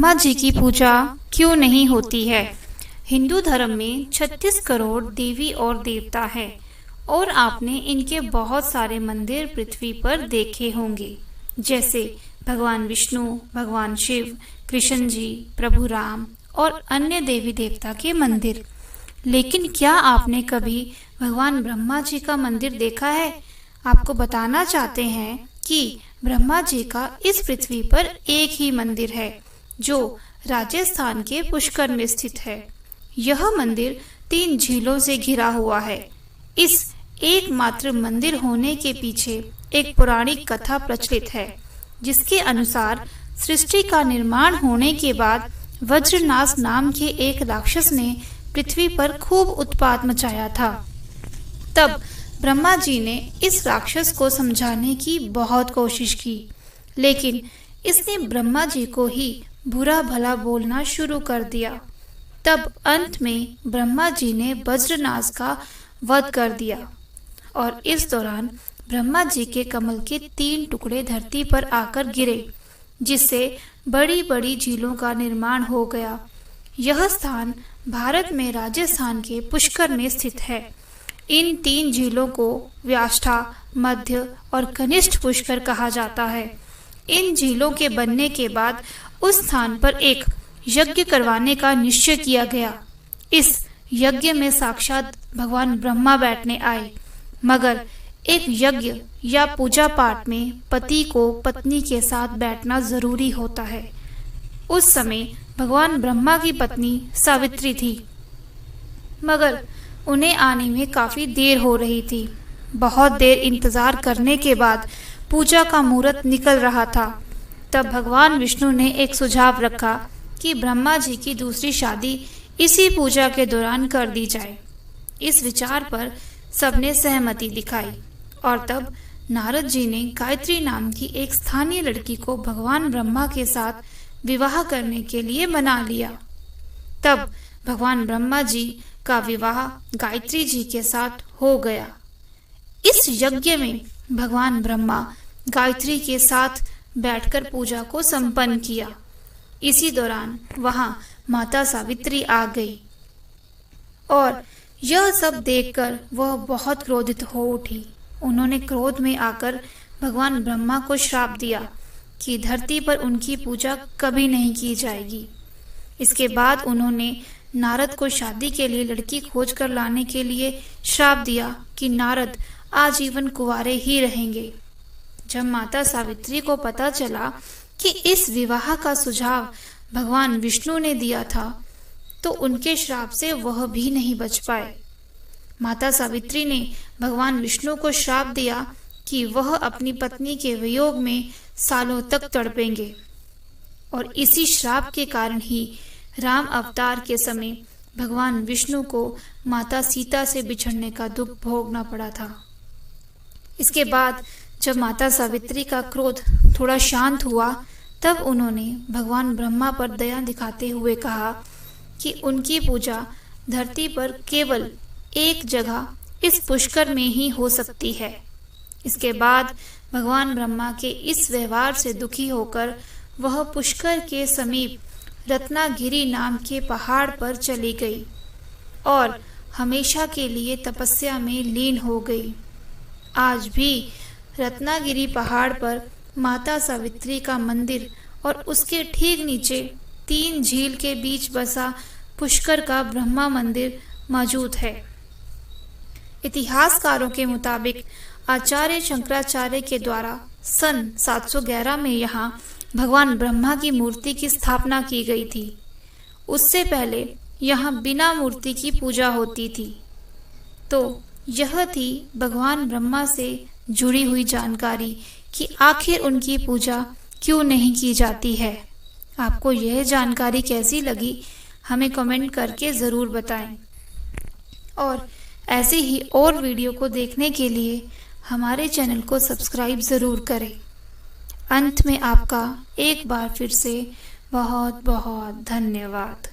ब्रह्मा जी की पूजा क्यों नहीं होती है? हिंदू धर्म में 36 करोड़ देवी और देवता है और आपने इनके बहुत सारे मंदिर पृथ्वी पर देखे होंगे, जैसे भगवान विष्णु, भगवान शिव, कृष्ण जी, प्रभु राम और अन्य देवी देवता के मंदिर। लेकिन क्या आपने कभी भगवान ब्रह्मा जी का मंदिर देखा है? आपको बताना चाहते हैं कि ब्रह्मा जी का इस पृथ्वी पर एक ही मंदिर है जो राजस्थान के पुष्कर में स्थित है। यह मंदिर 3 झीलों से घिरा हुआ है। इस एकमात्र मंदिर होने के पीछे एक पौराणिक कथा प्रचलित है, जिसके अनुसार सृष्टि का निर्माण होने के बाद वज्रनाश नाम के एक राक्षस ने पृथ्वी पर खूब उत्पात मचाया था। तब ब्रह्मा जी ने इस राक्षस को समझाने की बहुत कोशिश की, लेकिन इसने ब्रह्मा जी को ही बुरा भला बोलना शुरू कर दिया। तब अंत में ब्रह्मा जी ने वज्रनाश का वध कर दिया और इस दौरान ब्रह्मा जी के कमल के 3 टुकड़े धरती पर आकर गिरे, जिससे बड़ी बड़ी झीलों का निर्माण हो गया। यह स्थान भारत में राजस्थान के पुष्कर में स्थित है। इन 3 झीलों को व्याष्ठा, मध्य और कनिष्ठ पुष्कर कहा जाता है। इन झीलों के बनने के बाद उस स्थान पर एक यज्ञ करवाने का निश्चय किया गया। इस यज्ञ में साक्षात भगवान ब्रह्मा बैठने आए, मगर एक यज्ञ या पूजा पाठ में पति को पत्नी के साथ बैठना जरूरी होता है। उस समय भगवान ब्रह्मा की पत्नी सावित्री थी, मगर उन्हें आने में काफी देर हो रही थी। बहुत देर इंतजार करने के बाद पूजा का मुहूर्त निकल रहा था। तब भगवान विष्णु ने एक सुझाव रखा कि ब्रह्मा जी की दूसरी शादी इसी पूजा के दौरान कर दी जाए। इस विचार पर सबने सहमति दिखाई और तब नारद जी ने गायत्री नाम की एक स्थानीय लड़की को भगवान ब्रह्मा के साथ विवाह करने के लिए मना लिया। तब भगवान ब्रह्मा जी का विवाह गायत्री जी के साथ हो गया। इस यज्ञ में भगवान ब्रह्मा गायत्री के साथ बैठकर पूजा को संपन्न किया। इसी दौरान वहां माता सावित्री आ गई और यह सब देखकर वह बहुत क्रोधित हो उठी। उन्होंने क्रोध में आकर भगवान ब्रह्मा को श्राप दिया कि धरती पर उनकी पूजा कभी नहीं की जाएगी। इसके बाद उन्होंने नारद को शादी के लिए लड़की खोज कर लाने के लिए श्राप दिया कि नारद आजीवन कुंवारे ही रहेंगे। जब माता सावित्री को पता चला कि इस विवाह का सुझाव भगवान विष्णु ने दिया था, तो उनके श्राप से वह भी नहीं बच पाए। माता सावित्री ने भगवान विष्णु को श्राप दिया कि वह अपनी पत्नी के वियोग में सालों तक तड़पेंगे और इसी श्राप के कारण ही राम अवतार के समय भगवान विष्णु को माता सीता से बिछड़ने का दुख भोगना पड़ा था। इसके बाद जब माता सावित्री का क्रोध थोड़ा शांत हुआ, तब उन्होंने भगवान ब्रह्मा पर दया दिखाते हुए कहा कि उनकी पूजा धरती पर केवल एक जगह इस पुष्कर में ही हो सकती है। इसके बाद भगवान ब्रह्मा के इस व्यवहार से दुखी होकर वह पुष्कर के समीप रत्नागिरी नाम के पहाड़ पर चली गई और हमेशा के लिए तपस्या में लीन हो गई। आज भी रत्नागिरी पहाड़ पर माता सावित्री का मंदिर और उसके ठीक नीचे 3 झील के बीच बसा पुष्कर का ब्रह्मा मंदिर मौजूद है। इतिहासकारों के मुताबिक आचार्य शंकराचार्य के द्वारा सन 711 में यहाँ भगवान ब्रह्मा की मूर्ति की स्थापना की गई थी। उससे पहले यहाँ बिना मूर्ति की पूजा होती थी। तो यह थी भगवान ब्रह्मा से जुड़ी हुई जानकारी कि आखिर उनकी पूजा क्यों नहीं की जाती है। आपको यह जानकारी कैसी लगी, हमें कमेंट करके ज़रूर बताएं और ऐसे ही और वीडियो को देखने के लिए हमारे चैनल को सब्सक्राइब ज़रूर करें। अंत में आपका एक बार फिर से बहुत बहुत धन्यवाद।